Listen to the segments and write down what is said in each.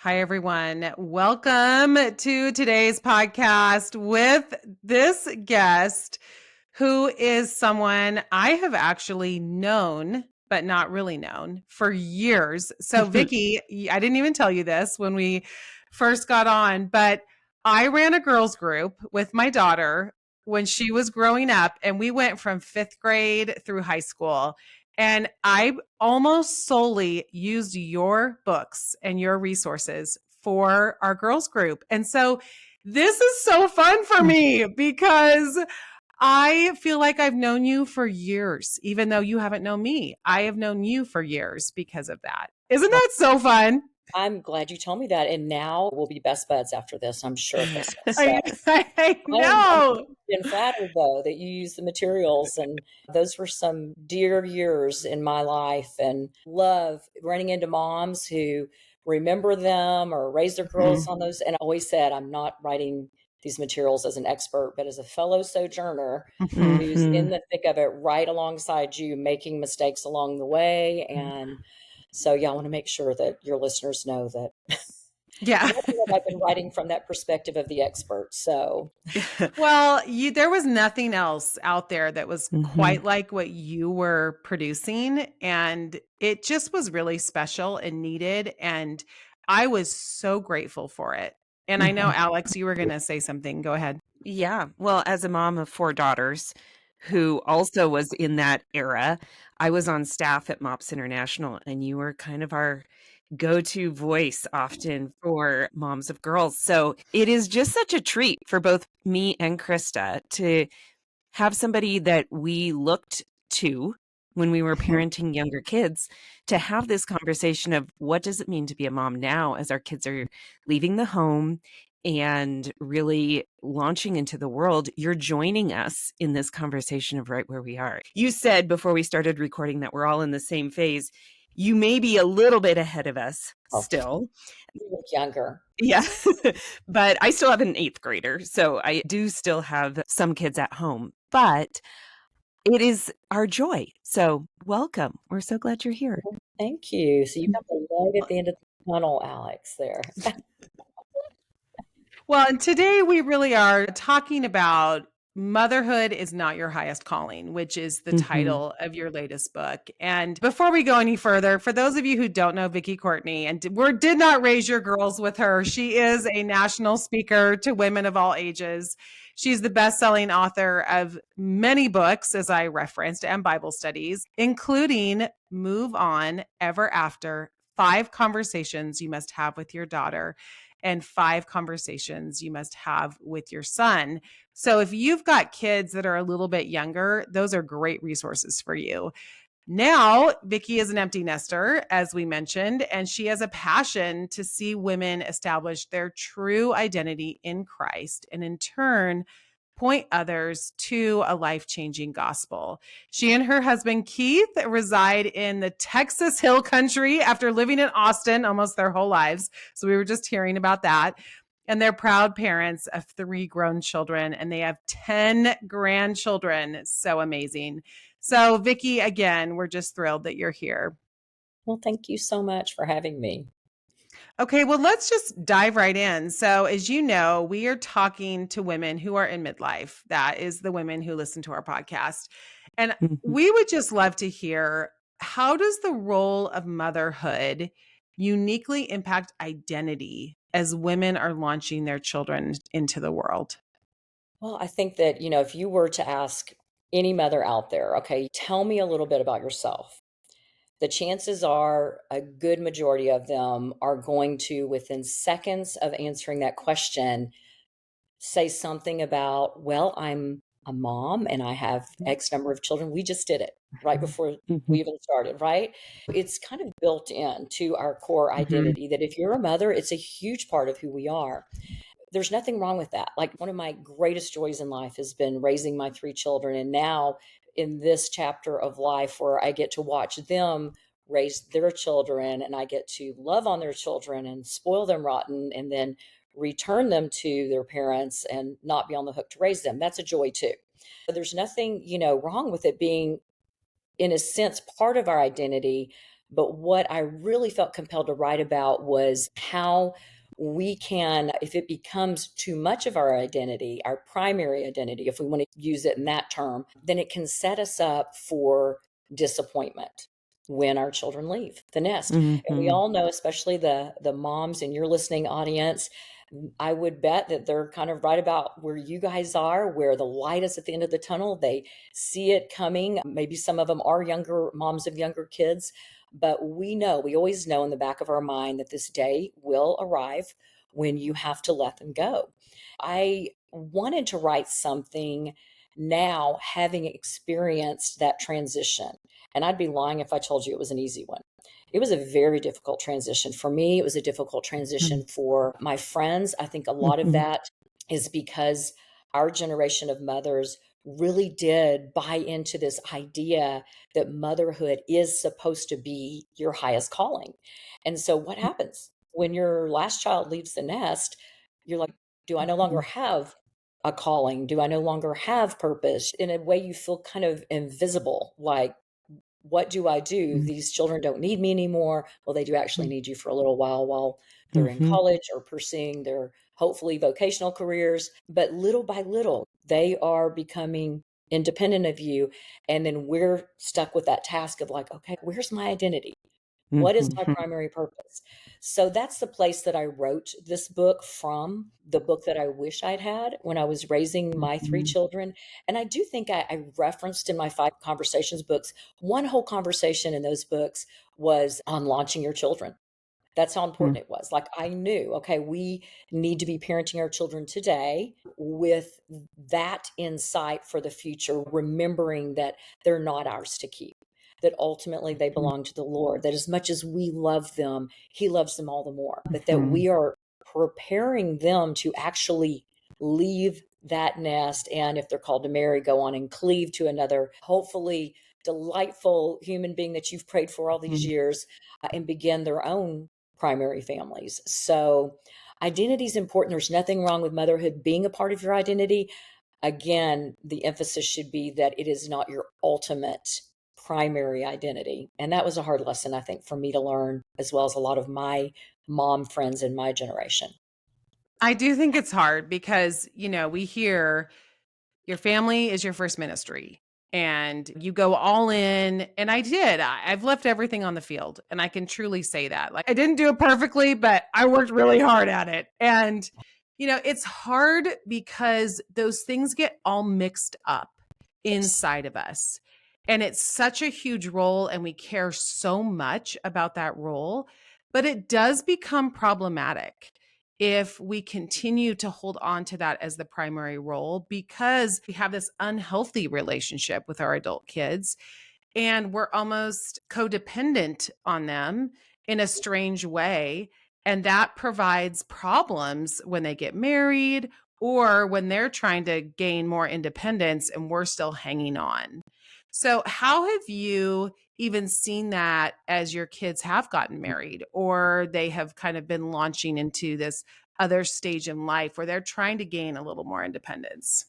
Hi, everyone. Welcome to today's podcast with this guest who is someone I have actually known, but not really known for years. So, Vicki, I didn't even tell you this when we first got on, but I ran a girls group with my daughter when she was growing up, and we went from fifth grade through high school. And I almost solely used your books and your resources for our girls group. And so this is so fun for me because I feel like I've known you for years, even though you haven't known me. I have known you for years because of that. Isn't that so fun? I'm glad you told me that. And now we'll be best buds after this, I'm sure. I know. I'm been flattered, though, that you use the materials. And those were some dear years in my life, and love running into moms who remember them or raise their girls on those. And I always said, I'm not writing these materials as an expert, but as a fellow sojourner who's in the thick of it right alongside you, making mistakes along the way. And so, I want to make sure that your listeners know that I've been writing from that perspective of the expert. So, well, there was nothing else out there that was quite like what you were producing. And it just was really special and needed. And I was so grateful for it. And I know, Alex, you were going to say something. Go ahead. Yeah. Well, as a mom of 4 daughters who also was in that era, I was on staff at MOPS International, and you were kind of our go-to voice often for moms of girls. So it is just such a treat for both me and Krista to have somebody that we looked to when we were parenting younger kids, to have this conversation of what does it mean to be a mom now as our kids are leaving the home and really launching into the world. You're joining us in this conversation of right where we are. You said before we started recording that we're all in the same phase. You may be a little bit ahead of us still. You look younger. Yeah, but I still have an 8th grader, so I do still have some kids at home, but it is our joy. So welcome. We're so glad you're here. Thank you. So you got the light at the end of the tunnel, Alex, there. Well, and today we really are talking about Motherhood is Not Your Highest Calling, which is the title of your latest book. And before we go any further, for those of you who don't know Vicki Courtney and did not raise your girls with her, she is a national speaker to women of all ages. She's the best-selling author of many books, as I referenced, and Bible studies, including Move On, Ever After, 5 Conversations You Must Have with Your Daughter, and 5 Conversations You Must Have with Your Son. So if you've got kids that are a little bit younger, those are great resources for you. Now, Vicki is an empty nester, as we mentioned, and she has a passion to see women establish their true identity in Christ and in turn point others to a life-changing gospel. She and her husband, Keith, reside in the Texas Hill Country after living in Austin almost their whole lives. So we were just hearing about that. And they're proud parents of 3 grown children, and they have 10 grandchildren. So amazing. So, Vicki, again, we're just thrilled that you're here. Well, thank you so much for having me. Okay, well, let's just dive right in. So, as you know, we are talking to women who are in midlife. That is the women who listen to our podcast. And we would just love to hear, how does the role of motherhood uniquely impact identity as women are launching their children into the world? Well, I think that, if you were to ask any mother out there, okay, tell me a little bit about yourself, the chances are a good majority of them are going to, within seconds of answering that question, say something about, well, I'm a mom and I have X number of children. We just did it right before we even started, right? It's kind of built into our core identity that if you're a mother, it's a huge part of who we are. There's nothing wrong with that. Like, one of my greatest joys in life has been raising my 3 children. And now in this chapter of life where I get to watch them raise their children and I get to love on their children and spoil them rotten and then return them to their parents and not be on the hook to raise them. That's a joy too. But there's nothing, wrong with it being, in a sense, part of our identity. But what I really felt compelled to write about was how we can, if it becomes too much of our identity, our primary identity, if we want to use it in that term, then it can set us up for disappointment when our children leave the nest. And we Mhm. all know, especially the moms in your listening audience, I would bet that they're kind of right about where you guys are, where the light is at the end of the tunnel. They see it coming. Maybe some of them are younger moms of younger kids, but we always know in the back of our mind that this day will arrive when you have to let them go. I wanted to write something now, having experienced that transition. And I'd be lying if I told you it was an easy one. It was a very difficult transition for me. It was a difficult transition for my friends. I think a lot of Mhm. that is because our generation of mothers really did buy into this idea that motherhood is supposed to be your highest calling. And so what happens when your last child leaves the nest? You're like, do I no longer Mhm. have a calling? Do I no longer have purpose? In a way, you feel kind of invisible, like, what do I do? Mhm. These children don't need me anymore. Well, they do actually need you for a little while they're in Mhm. college or pursuing their hopefully vocational careers. But little by little, they are becoming independent of you. And then we're stuck with that task of like, okay, where's my identity? What is my Mhm. primary purpose? So that's the place that I wrote this book from, the book that I wish I'd had when I was raising my three Mhm. children. And I do think I referenced in my five conversations books, one whole conversation in those books was on launching your children. That's how Mhm. important it was. Like I knew, okay, we need to be parenting our children today with that insight for the future, remembering that they're not ours to keep, that ultimately they belong to the Lord, that as much as we love them, He loves them all the more, but that Mhm. we are preparing them to actually leave that nest. And if they're called to marry, go on and cleave to another, hopefully delightful human being that you've prayed for all these Mhm. years, and begin their own primary families. So identity is important. There's nothing wrong with motherhood being a part of your identity. Again, the emphasis should be that it is not your ultimate primary identity. And that was a hard lesson, I think, for me to learn, as well as a lot of my mom friends in my generation. I do think it's hard because, we hear your family is your first ministry and you go all in. And I did. I've left everything on the field. And I can truly say that. Like, I didn't do it perfectly, but I worked really hard at it. And, it's hard because those things get all mixed up Yes. inside of us. And it's such a huge role. And we care so much about that role. But it does become problematic if we continue to hold on to that as the primary role because we have this unhealthy relationship with our adult kids and we're almost codependent on them in a strange way. And that provides problems when they get married or when they're trying to gain more independence and we're still hanging on. So, how have you even seen that as your kids have gotten married or they have kind of been launching into this other stage in life where they're trying to gain a little more independence?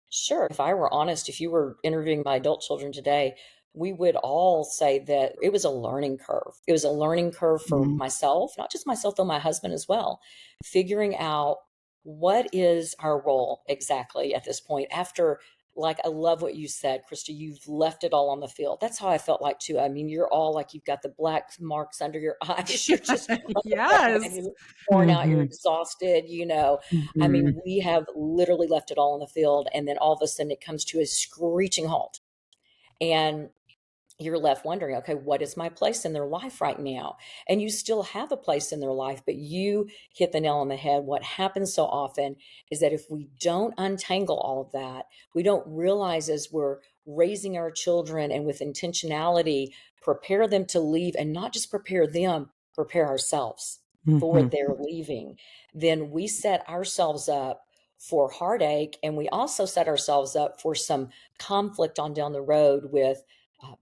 Sure. If I were honest, if you were interviewing my adult children today, we would all say that it was a learning curve. It was a learning curve for Mhm. myself, not just myself, though my husband as well, figuring out what is our role exactly at this point after, like, I love what you said, Krista, you've left it all on the field. That's how I felt like too. I mean, you're all like, you've got the black marks under your eyes. You're just on the front line. Yes. You look worn out. You're Mhm. exhausted. I Mhm. mean, we have literally left it all on the field, and then all of a sudden it comes to a screeching halt. And you're left wondering, okay, what is my place in their life right now? And you still have a place in their life, but you hit the nail on the head. What happens so often is that if we don't untangle all of that, we don't realize as we're raising our children and with intentionality, prepare them to leave and not just prepare them, prepare ourselves for Mhm. their leaving, then we set ourselves up for heartache. And we also set ourselves up for some conflict on down the road with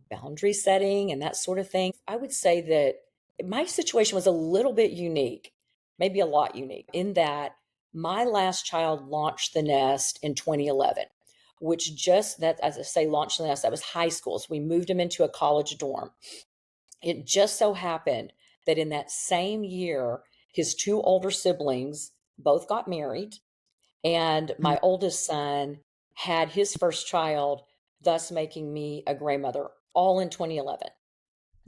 boundary setting and that sort of thing. I would say that my situation was a little bit unique, maybe a lot unique, in that my last child launched the nest in 2011, which just that, as I say, launched the nest, that was high school. So we moved him into a college dorm. It just so happened that in that same year, his two older siblings both got married, and Mm. my oldest son had his first child, thus making me a grandmother, all in 2011.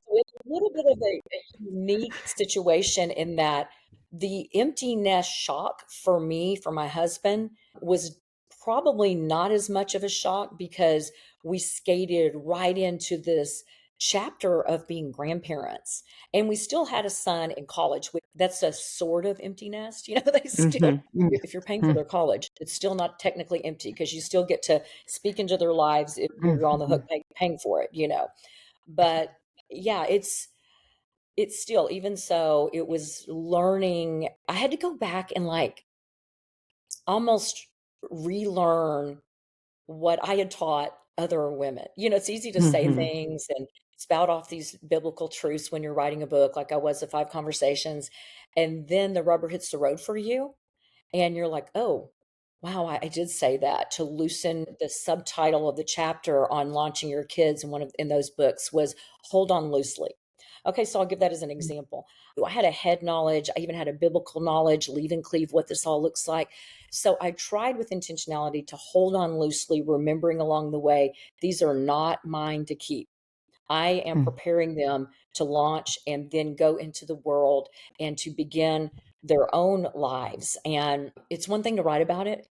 So it's a little bit of a unique situation in that the empty nest shock for me, for my husband, was probably not as much of a shock because we skated right into this chapter of being grandparents. And we still had a son in college. That's a sort of empty nest. They still, Mhm. Mm. if you're paying for their college, it's still not technically empty because you still get to speak into their lives if you're on the hook Mhm. paying for it. But yeah, it's still, even so, it was learning. I had to go back and like almost relearn what I had taught other women. It's easy to say Mhm. things and spout off these biblical truths when you're writing a book, like I was at Five Conversations, and then the rubber hits the road for you. And you're like, "Oh, wow, I did say that." To loosen the subtitle of the chapter on launching your kids in those books was "Hold on loosely." Okay, so I'll give that as an example. I had a head knowledge, I even had a biblical knowledge, leave and cleave, what this all looks like. So I tried with intentionality to hold on loosely, remembering along the way, these are not mine to keep. I am Mm. preparing them to launch and then go into the world and to begin their own lives. And it's one thing to write about it,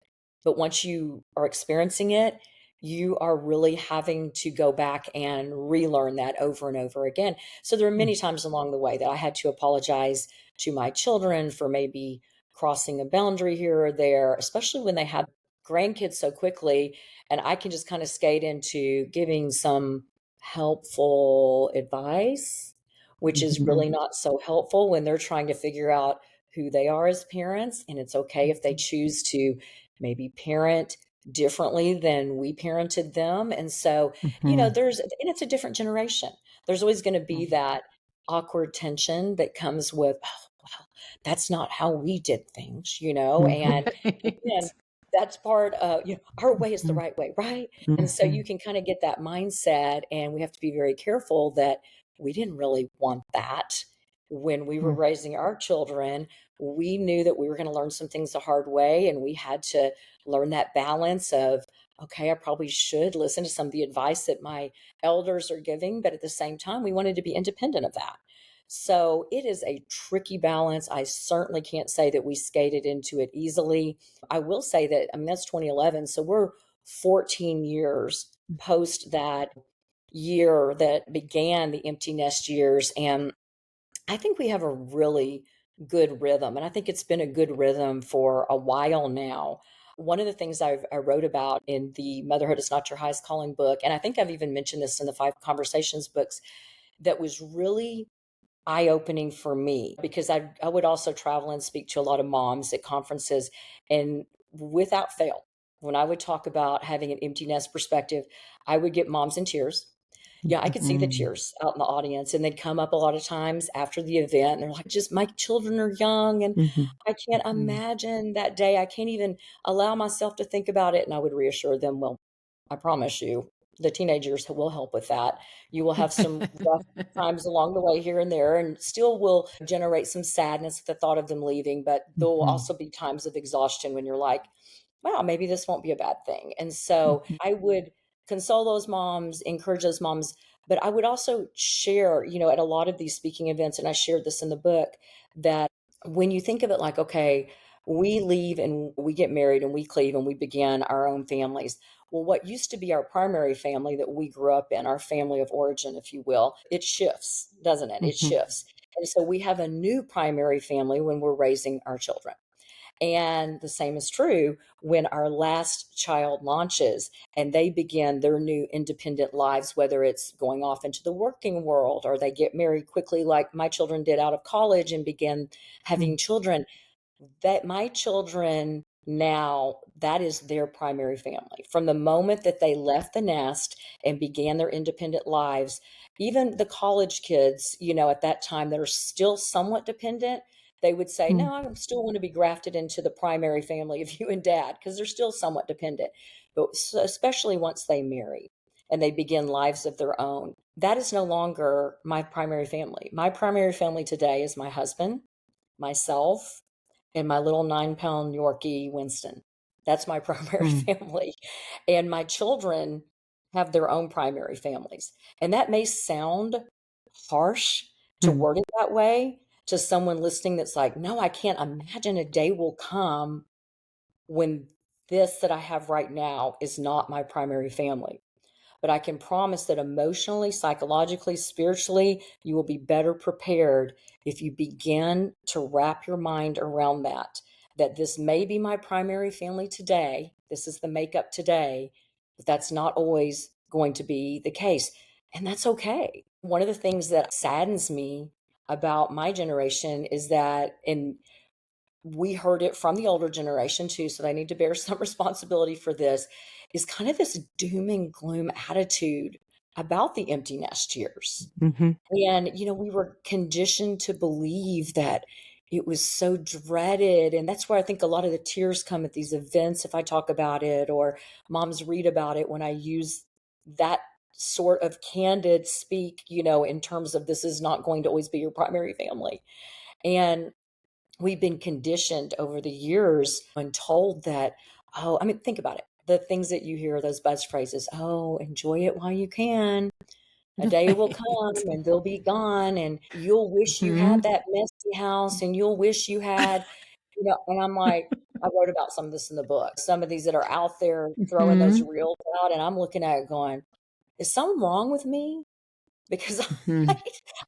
but once you are experiencing it, you are really having to go back and relearn that over and over again. So there are Mm. many times along the way that I had to apologize to my children for maybe crossing a boundary here or there, especially when they have grandkids so quickly. And I can just kind of skate into giving some helpful advice, which is Mhm. really not so helpful when they're trying to figure out who they are as parents. And it's okay if they Mhm. choose to maybe parent differently than we parented them. And so, Mhm. and it's a different generation. There's always going to be Mhm. that awkward tension that comes with, oh, well, that's not how we did things. And again, Right. that's part of, our way is the Mhm. right way, right? And so you Mhm. can kind of get that mindset, and we have to be very careful that we didn't really want that when we were Mm. raising our children. We knew that we were going to learn some things the hard way, and we had to learn that balance of, okay, I probably should listen to some of the advice that my elders are giving, but at the same time, we wanted to be independent of that. So it is a tricky balance. I certainly can't say that we skated into it easily. I will say that, I mean, that's 2011. So we're 14 years post that year that began the empty nest years. And I think we have a really good rhythm. And I think it's been a good rhythm for a while now. One of the things I wrote about in the Motherhood is Not Your Highest Calling book, and I think I've even mentioned this in the Five Conversations books, that was really eye-opening for me because I would also travel and speak to a lot of moms at conferences, and without fail, when I would talk about having an empty nest perspective, I would get moms in tears. Yeah, I could see the Mhm. tears out in the audience, and they'd come up a lot of times after the event, and they're like, "Just my children are young, and Mhm. I can't Mhm. imagine that day. I can't even allow myself to think about it." And I would reassure them, "Well, I promise you, the teenagers will help with that. You will have some rough times along the way here and there, and still will generate some sadness at the thought of them leaving, but there will Mhm. also be times of exhaustion when you're like, wow, maybe this won't be a bad thing." And so Mhm. I would console those moms, encourage those moms, but I would also share, at a lot of these speaking events, and I shared this in the book, that when you think of it like, okay, we leave and we get married and we cleave and we begin our own families. Well, what used to be our primary family that we grew up in, our family of origin, if you will, it shifts, doesn't it? It Mhm. shifts. And so we have a new primary family when we're raising our children. And the same is true when our last child launches and they begin their new independent lives, whether it's going off into the working world or they get married quickly, like my children did out of college and began having Mm. children. That my children now, that is their primary family. From the moment that they left the nest and began their independent lives, even the college kids, at that time that are still somewhat dependent, they would say, Mm. "No, I still want to be grafted into the primary family of you and dad," because they're still somewhat dependent. But especially once they marry and they begin lives of their own, that is no longer my primary family. My primary family today is my husband, myself, and my little 9-pound Yorkie, Winston. That's my primary Mm. family. And my children have their own primary families. And that may sound harsh to Mm. word it that way to someone listening that's like, no, I can't imagine a day will come when this that I have right now is not my primary family. But I can promise that emotionally, psychologically, spiritually, you will be better prepared if you begin to wrap your mind around that. That this may be my primary family today. This is the makeup today, but that's not always going to be the case. And that's okay. One of the things that saddens me about my generation is that, and we heard it from the older generation too, so they need to bear some responsibility for this, is kind of this doom and gloom attitude about the empty nest years. Hmm. And, we were conditioned to believe that it was so dreaded. And that's where I think a lot of the tears come at these events if I talk about it, or moms read about it when I use that sort of candid speak, in terms of this is not going to always be your primary family. And we've been conditioned over the years and told that, oh, I mean, think about it. The things that you hear, those buzz phrases, oh, enjoy it while you can. A day will come Right. and they'll be gone, and you'll wish you Hmm. had that messy house, and you'll wish you had, and I'm like, I wrote about some of this in the book. Some of these that are out there throwing those Hmm. reels out, and I'm looking at it going, is something wrong with me? Because I, Hmm.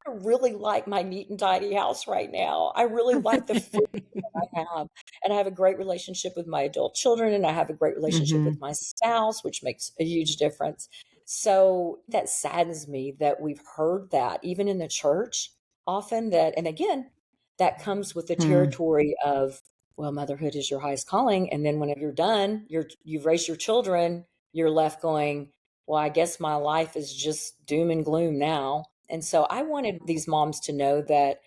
I really like my neat and tidy house right now. I really like the freedom that I have. And I have a great relationship with my adult children, and I have a great relationship Hmm. with my spouse, which makes a huge difference. So that saddens me that we've heard that even in the church often, that, and again, that comes with the Hmm. territory of, well, motherhood is your highest calling. And then whenever you're done, you've raised your children, you're left going, well, I guess my life is just doom and gloom now. And so I wanted these moms to know that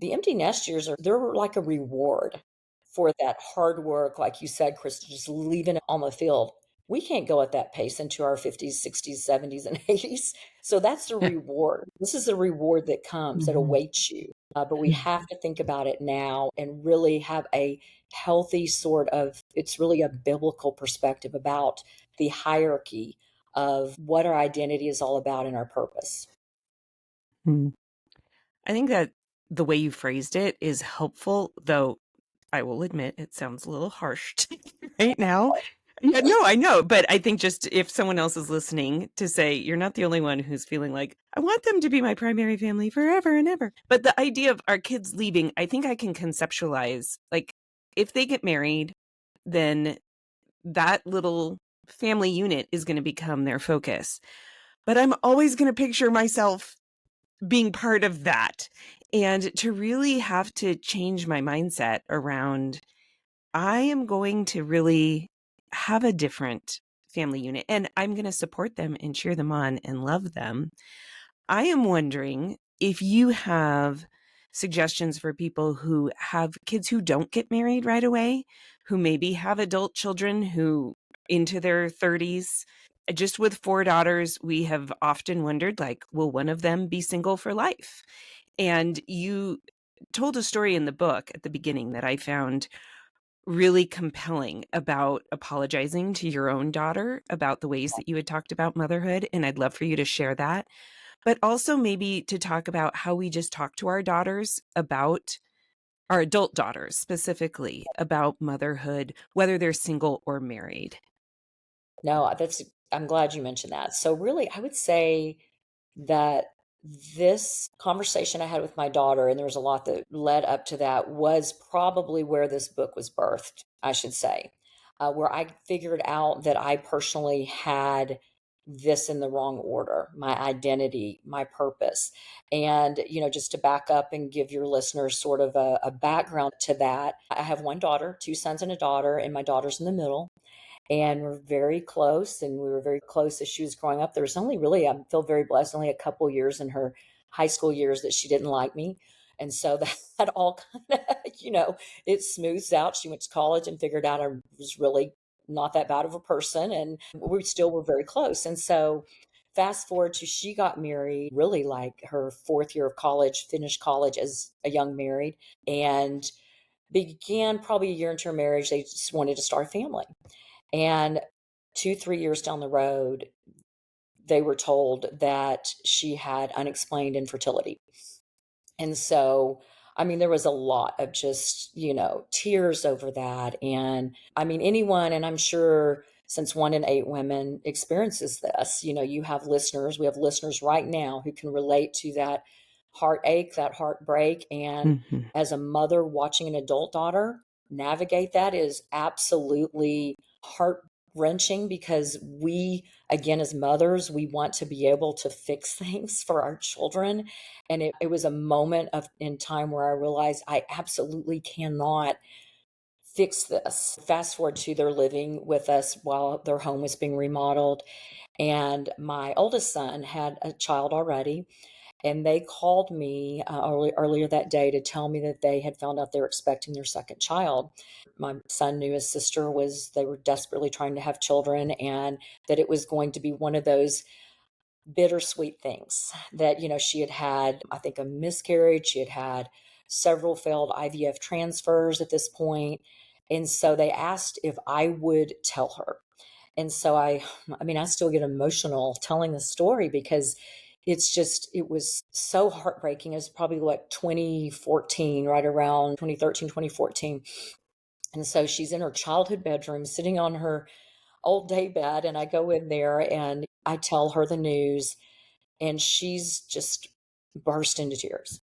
the empty nest years they're like a reward for that hard work, like you said, Krista, just leaving it on the field. We can't go at that pace into our 50s, 60s, 70s, and 80s. So that's the reward. This is the reward that comes, that Hmm. awaits you. But we have to think about it now and really have a healthy sort of, it's really a biblical perspective about the hierarchy of what our identity is all about and our purpose. Hmm. I think that the way you phrased it is helpful, though I will admit it sounds a little harsh to me right now. Yeah, no, I know. But I think just if someone else is listening, to say, you're not the only one who's feeling like, I want them to be my primary family forever and ever. But the idea of our kids leaving, I think I can conceptualize, like, if they get married, then that little family unit is going to become their focus. But I'm always going to picture myself being part of that, and to really have to change my mindset around, I am going to really have a different family unit, and I'm going to support them and cheer them on and love them. I am wondering if you have suggestions for people who have kids who don't get married right away, who maybe have adult children who into their 30s. Just with 4 daughters, we have often wondered, like, will one of them be single for life? And you told a story in the book at the beginning that I found really compelling about apologizing to your own daughter about the ways that you had talked about motherhood. And I'd love for you to share that, but also maybe to talk about how we just talk to our daughters about, our adult daughters specifically, about motherhood, whether they're single or married. No, I'm glad you mentioned that. So really, I would say that this conversation I had with my daughter, and there was a lot that led up to that, was probably where this book was birthed, I should say, where I figured out that I personally had this in the wrong order, my identity, my purpose. And, just to back up and give your listeners sort of a background to that, I have one daughter, two sons and a daughter, and my daughter's in the middle, and we're very close, and we were very close as she was growing up. There was only really, I feel very blessed, only a couple years in her high school years that she didn't like me. And so that all kind of, it smooths out. She went to college and figured out I was really not that bad of a person, and we still were very close. And so fast forward to she got married, really like her fourth year of college, finished college as a young married, and began probably a year into her marriage. They just wanted to start a family. And 2, 3 years down the road, they were told that she had unexplained infertility. And so, I mean, there was a lot of just, tears over that. And I mean, anyone, and I'm sure since 1 in 8 women experiences this, you have listeners, we have listeners right now who can relate to that heartache, that heartbreak. And Mm-hmm. as a mother watching an adult daughter navigate that is absolutely heart wrenching, because we, again, as mothers, we want to be able to fix things for our children. And it was a moment in time where I realized I absolutely cannot fix this. Fast forward to they're living with us while their home was being remodeled. And my oldest son had a child already. And they called me earlier that day to tell me that they had found out they were expecting their second child. My son knew his sister they were desperately trying to have children, and that it was going to be one of those bittersweet things that, she had, I think, a miscarriage. She had had several failed IVF transfers at this point. And so they asked if I would tell her. And so I mean, I still get emotional telling the story, because it was so heartbreaking. It was probably like 2014, right around 2013, 2014. And so she's in her childhood bedroom, sitting on her old day bed. And I go in there and I tell her the news, and she's just burst into tears.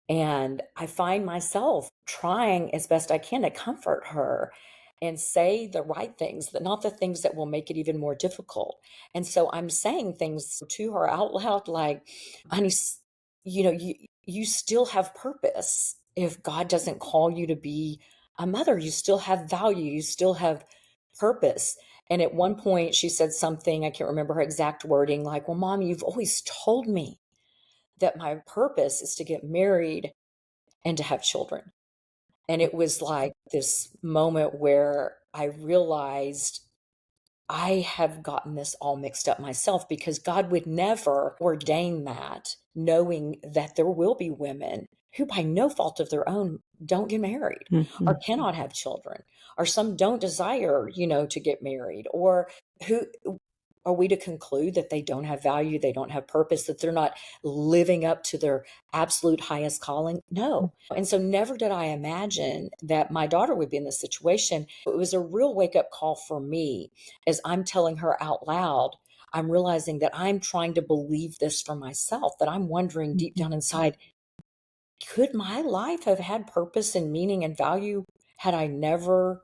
And I find myself trying as best I can to comfort her and say the right things, not the things that will make it even more difficult. And so I'm saying things to her out loud like, honey, you still have purpose. If God doesn't call you to be a mother, you still have value, you still have purpose. And at one point she said something, I can't remember her exact wording, like, well, Mom, you've always told me that my purpose is to get married and to have children. And it was like this moment where I realized I have gotten this all mixed up myself, because God would never ordain that, knowing that there will be women who, by no fault of their own, don't get married Mm-hmm. or cannot have children, or some don't desire, to get married, or who are we to conclude that they don't have value, they don't have purpose, that they're not living up to their absolute highest calling? No. And so never did I imagine that my daughter would be in this situation. It was a real wake up call for me. As I'm telling her out loud, I'm realizing that I'm trying to believe this for myself, that I'm wondering deep down inside, could my life have had purpose and meaning and value had I never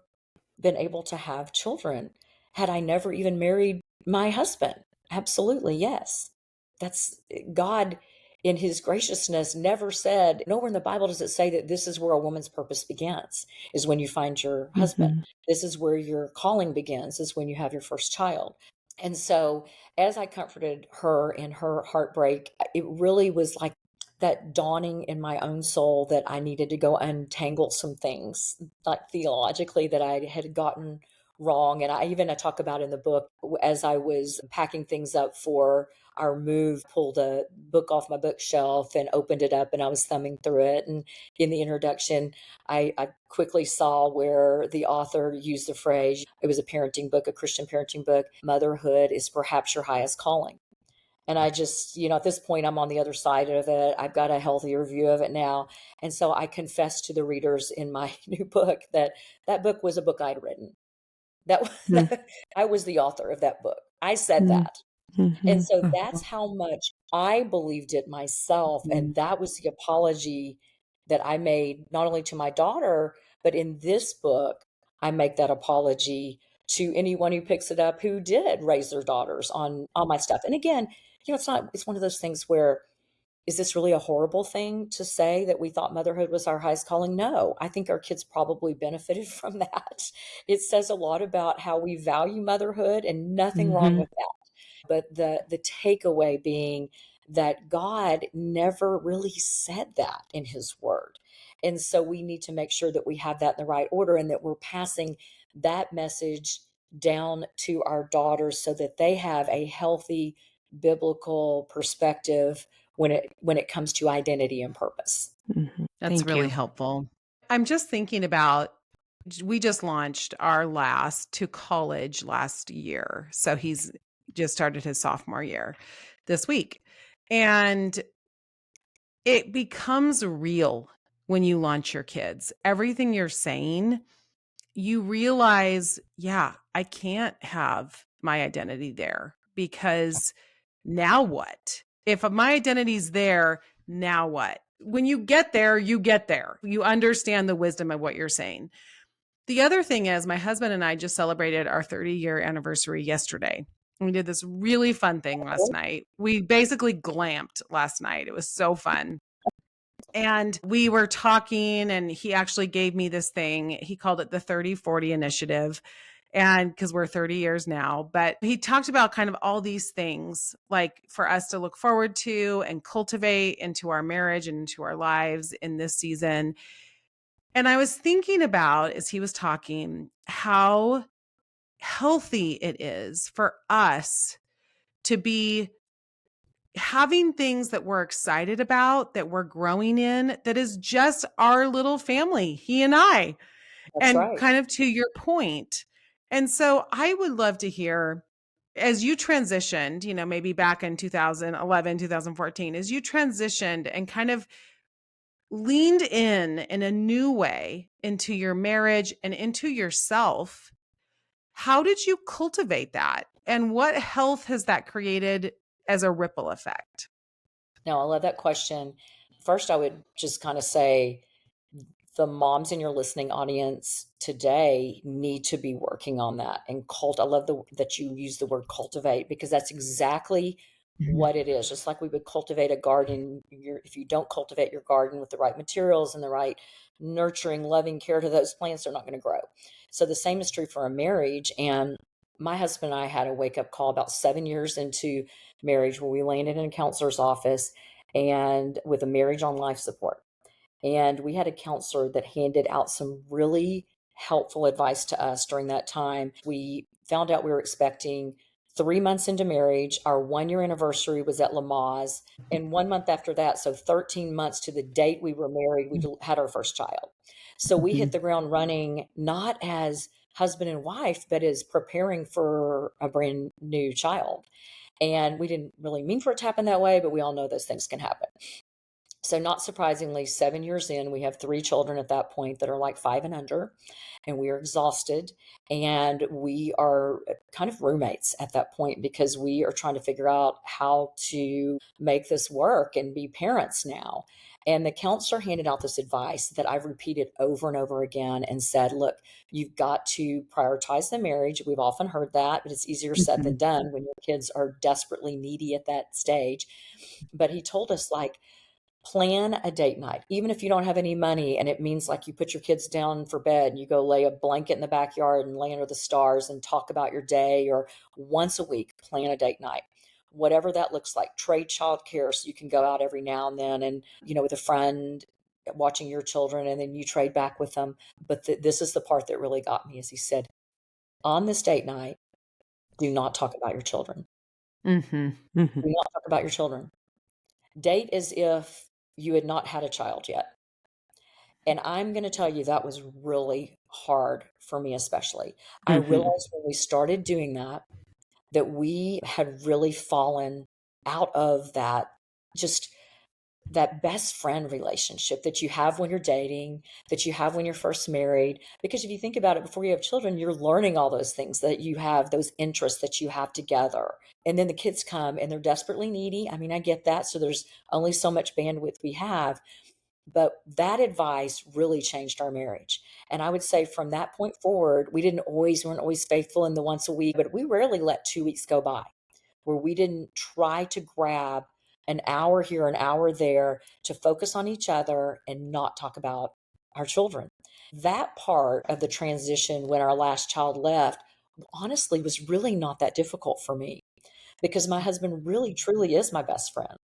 been able to have children? Had I never even married my husband? Absolutely, yes. That's God, in his graciousness, never said, nowhere in the Bible does it say that this is where a woman's purpose begins, is when you find your husband. Mm-hmm. This is where your calling begins, is when you have your first child. And so as I comforted her in her heartbreak, it really was like that dawning in my own soul that I needed to go untangle some things, like theologically, that I had gotten wrong. And I talk about in the book, as I was packing things up for our move, pulled a book off my bookshelf and opened it up, and I was thumbing through it. And in the introduction, I quickly saw where the author used the phrase, it was a parenting book, a Christian parenting book, motherhood is perhaps your highest calling. And I just, at this point, I'm on the other side of it. I've got a healthier view of it now. And so I confessed to the readers in my new book that that book was a book I'd written. I was the author of that book. I said that. And Mm-hmm. so that's how much I believed it myself. And that was the apology that I made, not only to my daughter, but in this book, I make that apology to anyone who picks it up who did raise their daughters on my stuff. And again, it's one of those things where, is this really a horrible thing to say, that we thought motherhood was our highest calling? No, I think our kids probably benefited from that. It says a lot about how we value motherhood, and nothing wrong Mm-hmm. with that. But the takeaway being that God never really said that in his word. And so we need to make sure that we have that in the right order, and that we're passing that message down to our daughters so that they have a healthy biblical perspective when it comes to identity and purpose. Mhm. That's Thank really you. helpful. I'm just thinking about we just launched our last to college last year. So he's just started his sophomore year this week. And it becomes real when you launch your kids. Everything you're saying, you realize, yeah, I can't have my identity there because now what? If my identity's there, now what? When you get there, you get there. You understand the wisdom of what you're saying. The other thing is, my husband and I just celebrated our 30-year anniversary yesterday. We did this really fun thing last night. We basically glamped last night. It was so fun. And we were talking, and he actually gave me this thing. He called it the 30-40 initiative. And because we're 30 years now, but he talked about kind of all these things like for us to look forward to and cultivate into our marriage and into our lives in this season. And I was thinking about, as he was talking, how healthy it is for us to be having things that we're excited about, that we're growing in, that is just our little family, he and I, That's and right. kind of to your point. And so I would love to hear, as you transitioned, maybe back in 2011, 2014, as you transitioned and kind of leaned in a new way into your marriage and into yourself, how did you cultivate that? And what health has that created as a ripple effect? Now, I love that question. First, I would just kind of say the moms in your listening audience today need to be working on that and I love that you use the word cultivate, because that's exactly what it is. Just like we would cultivate a garden, if you don't cultivate your garden with the right materials and the right nurturing, loving care to those plants, they're not going to grow. So the same is true for a marriage. And my husband and I had a wake up call about 7 years into marriage where we landed in a counselor's office and with a marriage on life support. And we had a counselor that handed out some really helpful advice to us during that time. We found out we were expecting 3 months into marriage. Our 1 year anniversary was at Lamaze. And 1 month after that, so 13 months to the date we were married, we had our first child. So we hit the ground running, not as husband and wife, but as preparing for a brand new child. And we didn't really mean for it to happen that way, but we all know those things can happen. So, not surprisingly, 7 years in, we have 3 children at that point that are like 5 and under, and we are exhausted. And we are kind of roommates at that point because we are trying to figure out how to make this work and be parents now. And the counselor handed out this advice that I've repeated over and over again and said, look, you've got to prioritize the marriage. We've often heard that, but it's easier said than done when your kids are desperately needy at that stage. But he told us, like, plan a date night, even if you don't have any money and it means like you put your kids down for bed and you go lay a blanket in the backyard and lay under the stars and talk about your day, or once a week, plan a date night. Whatever that looks like, trade childcare so you can go out every now and then and, with a friend watching your children and then you trade back with them. But this is the part that really got me, is he said, on this date night, do not talk about your children. Mhm. Do Mhm. not talk about your children. Date as if you had not had a child yet. And I'm going to tell you that was really hard for me, especially. I Mhm. realized when we started doing that, that we had really fallen out of just that best friend relationship that you have when you're dating, that you have when you're first married. Because if you think about it, before you have children, you're learning all those things that you have, those interests that you have together. And then the kids come and they're desperately needy. I mean, I get that. So there's only so much bandwidth we have. But that advice really changed our marriage. And I would say from that point forward, weren't always faithful in the once a week, but we rarely let 2 weeks go by where we didn't try to grab an hour here, an hour there to focus on each other and not talk about our children. That part of the transition when our last child left, honestly, was really not that difficult for me because my husband really truly is my best friend.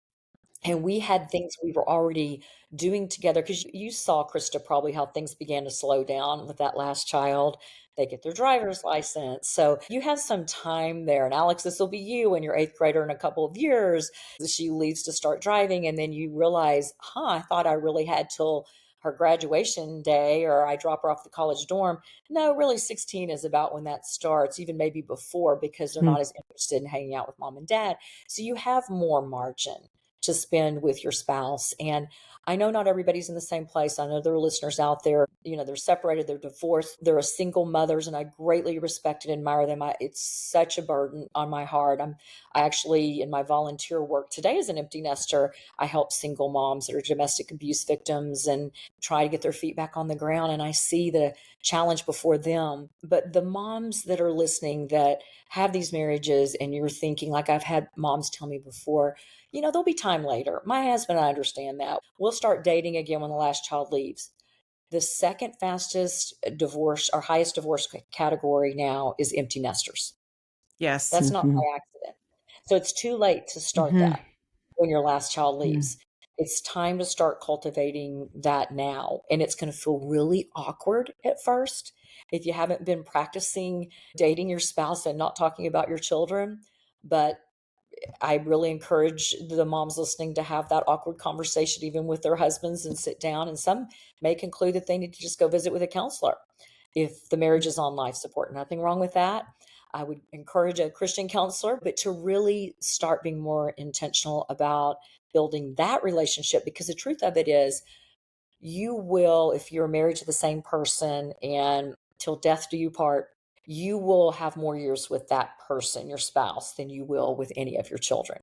And we had things we were already doing together because you saw, Krista, probably how things began to slow down with that last child. They get their driver's license. So you have some time there. And Alex, this will be you and your eighth grader in a couple of years. She leaves to start driving. And then you realize, I thought I really had till her graduation day, or I drop her off the college dorm. No, really 16 is about when that starts, even maybe before, because they're not as interested in hanging out with mom and dad. So you have more margin to spend with your spouse. And I know not everybody's in the same place. I know there are listeners out there, they're separated, they're divorced, they're a single mothers, and I greatly respect and admire them. It's such a burden on my heart. I actually, in my volunteer work today as an empty nester, I help single moms that are domestic abuse victims and try to get their feet back on the ground. And I see the challenge before them. But the moms that are listening that have these marriages, and you're thinking, like I've had moms tell me before, there'll be time later. My husband and I understand that. We'll start dating again when the last child leaves. The second fastest divorce, or highest divorce category now, is empty nesters. Yes. That's not by accident. So it's too late to start that when your last child leaves. It's time to start cultivating that now. And it's going to feel really awkward at first if you haven't been practicing dating your spouse and not talking about your children. But I really encourage the moms listening to have that awkward conversation, even with their husbands, and sit down. And some may conclude that they need to just go visit with a counselor if the marriage is on life support. Nothing wrong with that. I would encourage a Christian counselor, but to really start being more intentional about building that relationship, because the truth of it is, you will, if you're married to the same person and till death do you part, you will have more years with that person, your spouse, than you will with any of your children.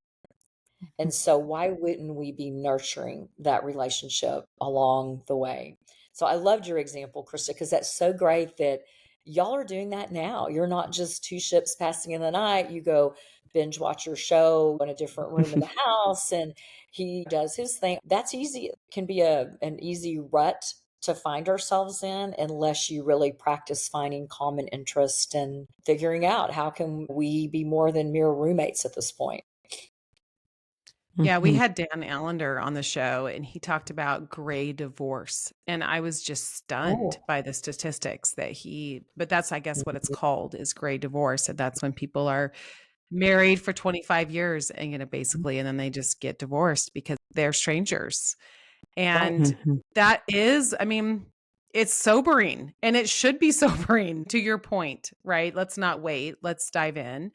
And so why wouldn't we be nurturing that relationship along the way? So I loved your example, Krista, because that's so great that y'all are doing that now. You're not just two ships passing in the night. You go binge watch your show in a different room in the house, and he does his thing. That's easy. It can be an easy rut to find ourselves in, unless you really practice finding common interest and figuring out how can we be more than mere roommates at this point. Yeah, we had Dan Allender on the show, and he talked about gray divorce. And I was just stunned Oh. by the statistics but that's, I guess, what it's called, is gray divorce. And that's when people are married for 25 years and, basically, and then they just get divorced because they're strangers. And that is, it's sobering, and it should be sobering, to your point, right? Let's not wait. Let's dive in.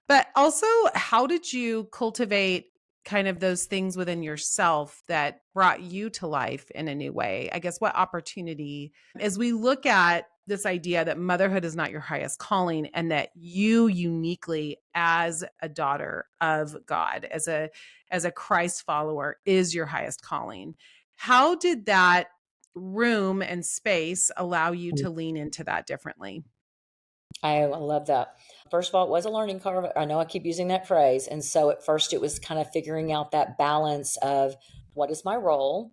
But also, how did you cultivate kind of those things within yourself that brought you to life in a new way? I guess, what opportunity, as we look at this idea that motherhood is not your highest calling, and that you uniquely, as a daughter of God, as a Christ follower, is your highest calling. How did that room and space allow you to lean into that differently? I love that. First of all, it was a learning curve. I know I keep using that phrase. And so at first it was kind of figuring out that balance of, what is my role?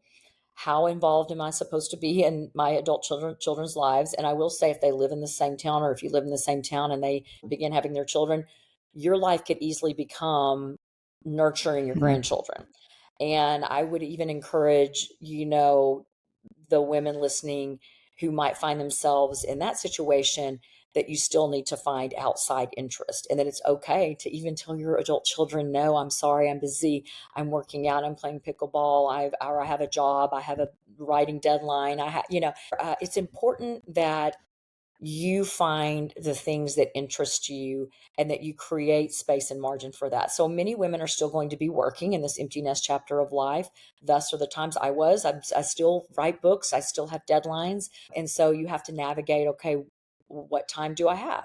How involved am I supposed to be in my adult children's lives? And I will say, if they live in the same town, or if you live in the same town and they begin having their children, your life could easily become nurturing your grandchildren. And I would even encourage, the women listening who might find themselves in that situation, that you still need to find outside interest, and that it's okay to even tell your adult children, no, I'm sorry, I'm busy, I'm working out, I'm playing pickleball, I have a job, I have a writing deadline, it's important that you find the things that interest you, and that you create space and margin for that. So many women are still going to be working in this empty nest chapter of life. Thus are the times I still write books. I still have deadlines. And so you have to navigate, okay, what time do I have?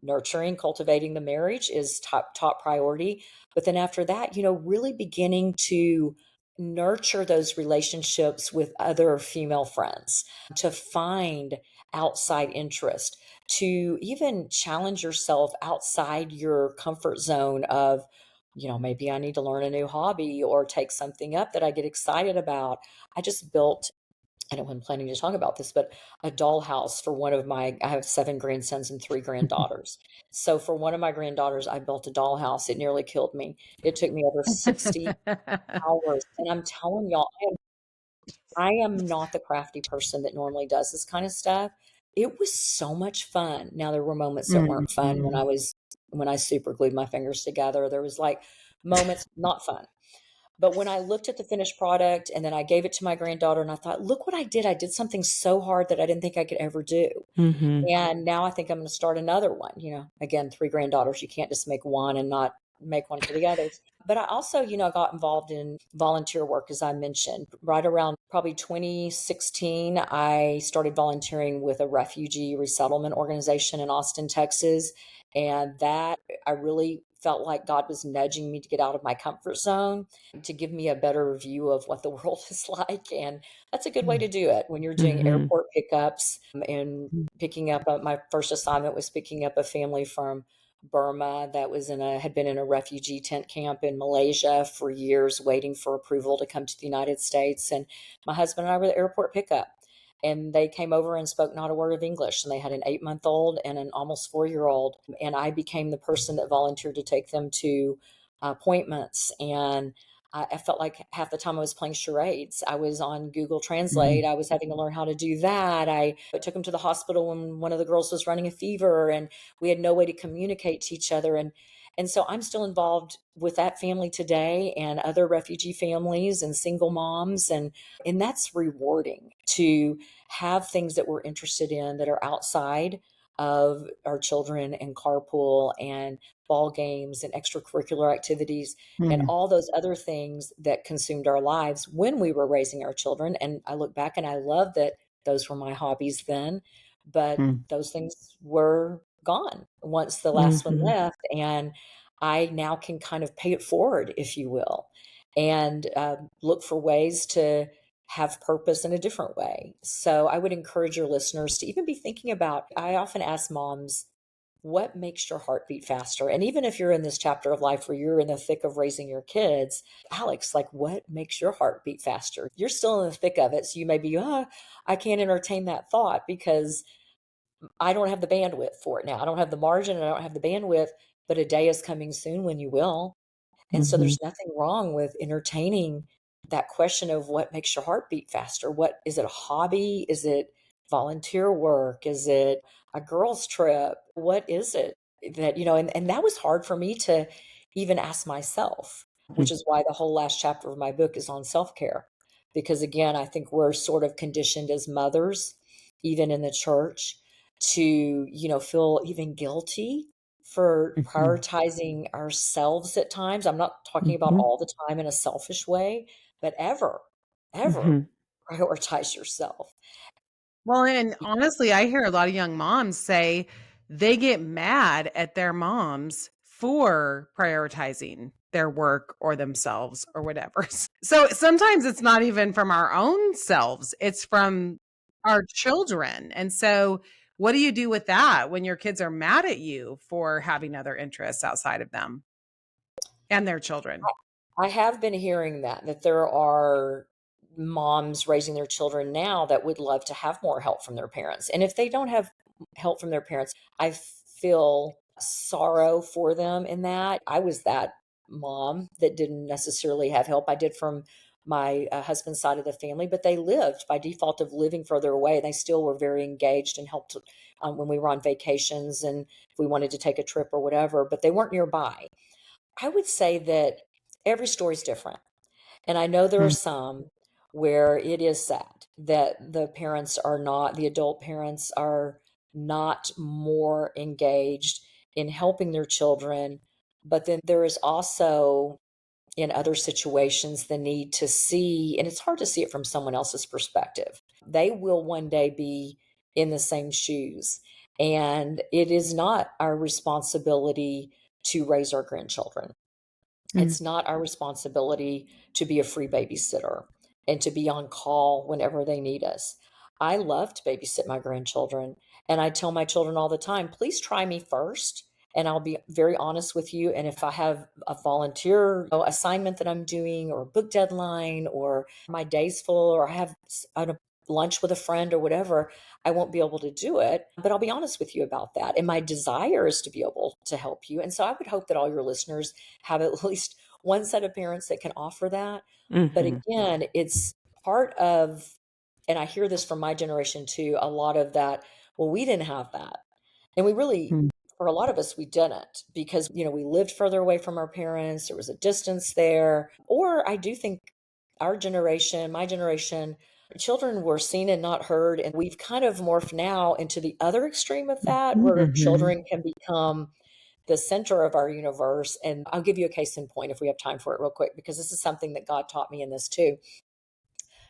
Nurturing, cultivating the marriage is top priority. But then after that, really beginning to nurture those relationships with other female friends, to find outside interest, to even challenge yourself outside your comfort zone of, maybe I need to learn a new hobby or take something up that I get excited about. I just built and I wasn't planning to talk about this, but a dollhouse for one of my, I have 7 grandsons and 3 granddaughters. So for one of my granddaughters, I built a dollhouse. It nearly killed me. It took me over 60 hours. And I'm telling y'all, I am not the crafty person that normally does this kind of stuff. It was so much fun. Now there were moments that weren't fun Mhm. when I super glued my fingers together. There was like moments not fun. But when I looked at the finished product and then I gave it to my granddaughter and I thought, look what I did. I did something so hard that I didn't think I could ever do. Mhm. And now I think I'm going to start another one. Again, 3 granddaughters. You can't just make one and not make one for the others. But I also, got involved in volunteer work, as I mentioned. Right around probably 2016, I started volunteering with a refugee resettlement organization in Austin, Texas. And that I really felt like God was nudging me to get out of my comfort zone, to give me a better view of what the world is like. And that's a good way to do it when you're doing Mhm. airport pickups and picking up my first assignment was picking up a family from Burma that had been in a refugee tent camp in Malaysia for years, waiting for approval to come to the United States. And my husband and I were the airport pickup. And they came over and spoke not a word of English. And they had an 8-month-old and an almost 4-year-old. And I became the person that volunteered to take them to appointments. And I felt like half the time I was playing charades. I was on Google Translate. Mhm. I was having to learn how to do that. I took them to the hospital when one of the girls was running a fever and we had no way to communicate to each other. And so I'm still involved with that family today and other refugee families and single moms. And that's rewarding to have things that we're interested in that are outside of our children and carpool and ball games and extracurricular activities and Mhm. all those other things that consumed our lives when we were raising our children. And I look back and I love that those were my hobbies then, but Mhm. those things were gone once the last one Mhm. left. And I now can kind of pay it forward, if you will, and look for ways to have purpose in a different way. So I would encourage your listeners to even be thinking about, I often ask moms, what makes your heart beat faster? And even if you're in this chapter of life where you're in the thick of raising your kids, Alex, like what makes your heart beat faster? You're still in the thick of it. So you may be, I can't entertain that thought because I don't have the bandwidth for it now. I don't have the margin and I don't have the bandwidth, but a day is coming soon when you will. And so Mhm. there's nothing wrong with entertaining that question of what makes your heart beat faster. What is it, a hobby? Is it volunteer work? Is it a girls' trip? What is it that, and that was hard for me to even ask myself, which Mhm. is why the whole last chapter of my book is on self-care. Because again, I think we're sort of conditioned as mothers, even in the church, to, feel even guilty for Mhm. prioritizing ourselves at times. I'm not talking about Mhm. all the time in a selfish way, but ever Mhm. prioritize yourself. Well, and honestly, I hear a lot of young moms say they get mad at their moms for prioritizing their work or themselves or whatever. So sometimes it's not even from our own selves, it's from our children. And so, what do you do with that when your kids are mad at you for having other interests outside of them and their children? I have been hearing that there are moms raising their children now that would love to have more help from their parents. And if they don't have help from their parents, I feel sorrow for them in that. I was that mom that didn't necessarily have help. I did from my husband's side of the family, but they lived by default of living further away. They still were very engaged and helped when we were on vacations and if we wanted to take a trip or whatever, but they weren't nearby. I would say that every story is different. And I know there are Mhm. some where it is sad that the adult parents are not more engaged in helping their children. But then there is also in other situations the need to see, and it's hard to see it from someone else's perspective. They will one day be in the same shoes. And it is not our responsibility to raise our grandchildren. Mhm. It's not our responsibility to be a free babysitter and to be on call whenever they need us. I love to babysit my grandchildren, and I tell my children all the time, please try me first. And I'll be very honest with you. And if I have a volunteer assignment that I'm doing, or a book deadline, or my day's full, or I have an lunch with a friend or whatever, I won't be able to do it. But I'll be honest with you about that. And my desire is to be able to help you. And so I would hope that all your listeners have at least one set of parents that can offer that. But Mhm. again, it's part of, and I hear this from my generation too, a lot of that, well, we didn't have that. And we really, Mm. for a lot of us, we didn't because, we lived further away from our parents. There was a distance there. Or I do think our generation, my generation, children were seen and not heard. And we've kind of morphed now into the other extreme of that, where Mhm. children can become the center of our universe. And I'll give you a case in point if we have time for it real quick, because this is something that God taught me in this too.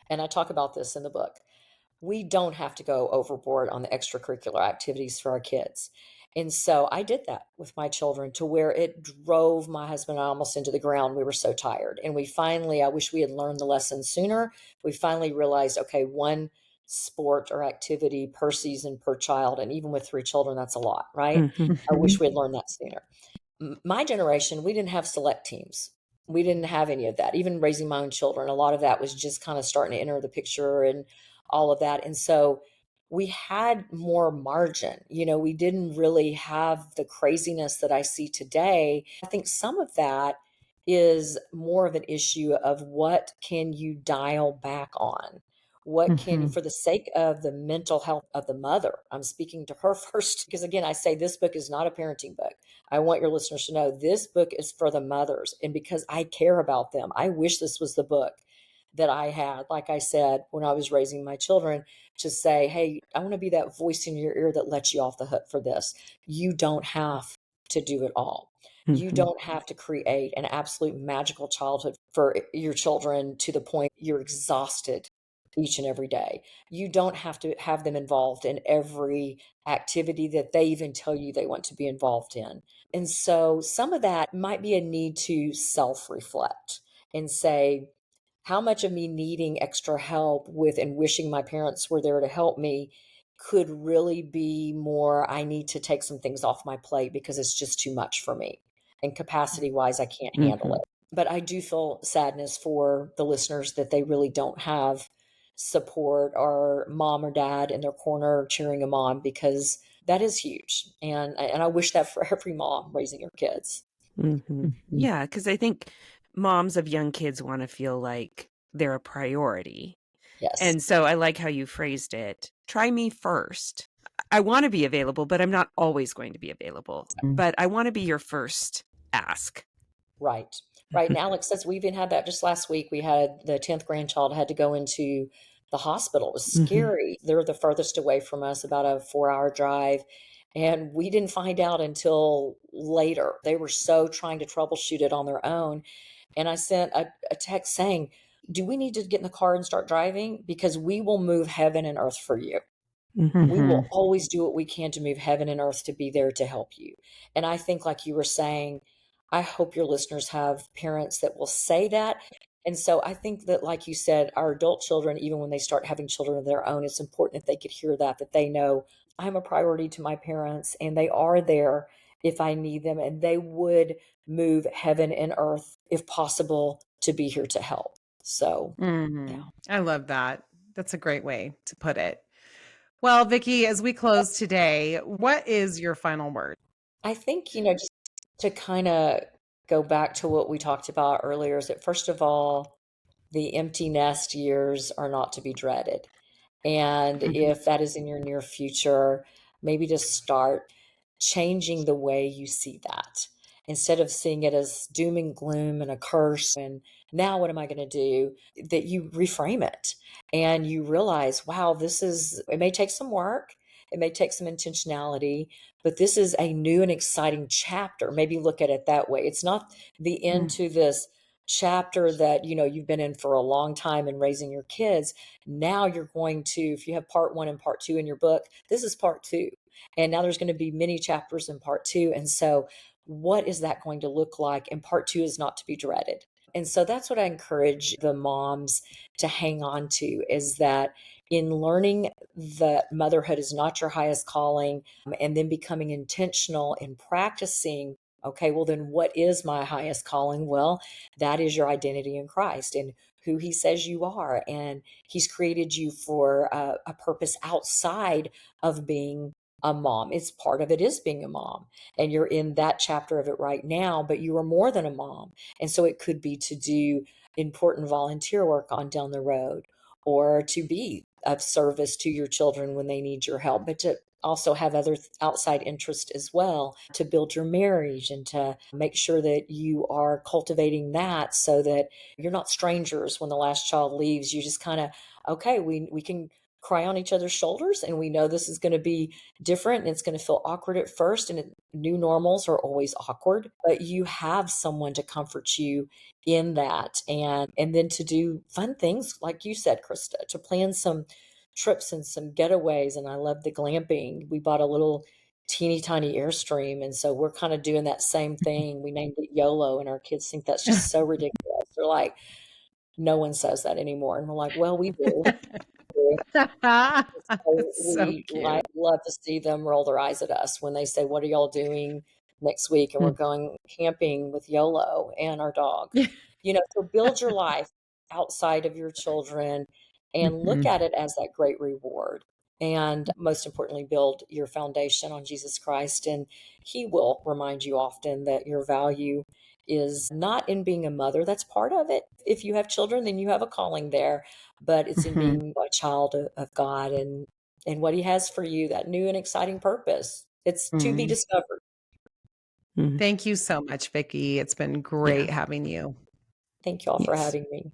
And I talk about this in the book. We don't have to go overboard on the extracurricular activities for our kids. And so I did that with my children to where it drove my husband and I almost into the ground. We were so tired. And we finally, I wish we had learned the lesson sooner. We finally realized, okay, one sport or activity per season per child. And even with 3 children, that's a lot, right? Mhm. I wish Mhm. we had learned that sooner. My generation, we didn't have select teams. We didn't have any of that. Even raising my own children, a lot of that was just kind of starting to enter the picture and all of that. And so we had more margin. We didn't really have the craziness that I see today. I think some of that is more of an issue of what can you dial back on? What can you, Mhm. for the sake of the mental health of the mother? I'm speaking to her first, because again, I say this book is not a parenting book. I want your listeners to know this book is for the mothers. And because I care about them, I wish this was the book that I had, like I said, when I was raising my children, to say, hey, I want to be that voice in your ear that lets you off the hook for this. You don't have to do it all. You Mhm. don't have to create an absolute magical childhood for your children to the point you're exhausted each and every day. You don't have to have them involved in every activity that they even tell you they want to be involved in. And so some of that might be a need to self reflect and say, how much of me needing extra help with and wishing my parents were there to help me could really be more, I need to take some things off my plate because it's just too much for me. And capacity wise, I can't handle Mhm. it. But I do feel sadness for the listeners that they really don't have support or mom or dad in their corner cheering them on, because that is huge. And I wish that for every mom raising her kids. Mhm. Mhm. Yeah, because I think moms of young kids wanna feel like they're a priority. Yes. And so I like how you phrased it. Try me first. I wanna be available, but I'm not always going to be available. But I wanna be your first ask. Right. Right. And Alex says we even had that just last week. We had the 10th grandchild had to go into the hospital. It was Mhm. scary. They're the furthest away from us, about a 4 hour drive. And we didn't find out until later. They were so trying to troubleshoot it on their own. And I sent a text saying, do we need to get in the car and start driving? Because we will move heaven and earth for you. We Mhm. will Mhm. always do what we can to move heaven and earth to be there to help you. And I think, like you were saying, I hope your listeners have parents that will say that. And so I think that, like you said, our adult children, even when they start having children of their own, it's important that they could hear that they know I'm a priority to my parents and they are there if I need them. And they would move heaven and earth, if possible, to be here to help. So, yeah. Mhm. I love that. That's a great way to put it. Well, Vicki, as we close today, what is your final word? I think, just to kind of go back to what we talked about earlier, is that first of all, the empty nest years are not to be dreaded. And Mhm. if that is in your near future, maybe to start changing the way you see that. Instead of seeing it as doom and gloom and a curse, and now what am I going to do? That you reframe it and you realize, wow, it may take some work, it may take some intentionality, but this is a new and exciting chapter. Maybe look at it that way. It's not the end Mhm. to this chapter that you've been in for a long time in raising your kids. Now you're going to, if you have part one and part two in your book, this is part two. And now there's going to be many chapters in part two. And so, what is that going to look like? And part two is not to be dreaded. And so that's what I encourage the moms to hang on to, is that in learning that motherhood is not your highest calling, and then becoming intentional in practicing, okay, well, then what is my highest calling? Well, that is your identity in Christ and who he says you are. And he's created you for a purpose outside of being a mom. It's part of it is being a mom. And you're in that chapter of it right now, but you are more than a mom. And so it could be to do important volunteer work on down the road, or to be of service to your children when they need your help, but to also have other outside interest as well, to build your marriage and to make sure that you are cultivating that so that you're not strangers when the last child leaves. You just kind of, okay, we can cry on each other's shoulders, and we know this is going to be different and it's going to feel awkward at first, and new normals are always awkward, but you have someone to comfort you in that. And then to do fun things like you said, Krista, to plan some trips and some getaways. And I love the glamping. We bought a little teeny tiny Airstream, and so we're kind of doing that same thing. We named it YOLO, and our kids think that's just so ridiculous. They're like, no one says that anymore, and we're like, well, we do. So It's so we cute. love to see them roll their eyes at us when they say, "What are y'all doing next week?" And we're going camping with YOLO and our dog. So build your life outside of your children and look Mhm. at it as that great reward. And most importantly, build your foundation on Jesus Christ. And he will remind you often that your value is not in being a mother. That's part of it. If you have children, then you have a calling there, but it's in Mhm. being a child of God, and what he has for you, that new and exciting purpose. It's to be Mhm. discovered. Mhm. Thank you so much, Vicki. It's been Yeah. great having you. Thank you all for Yes. having me.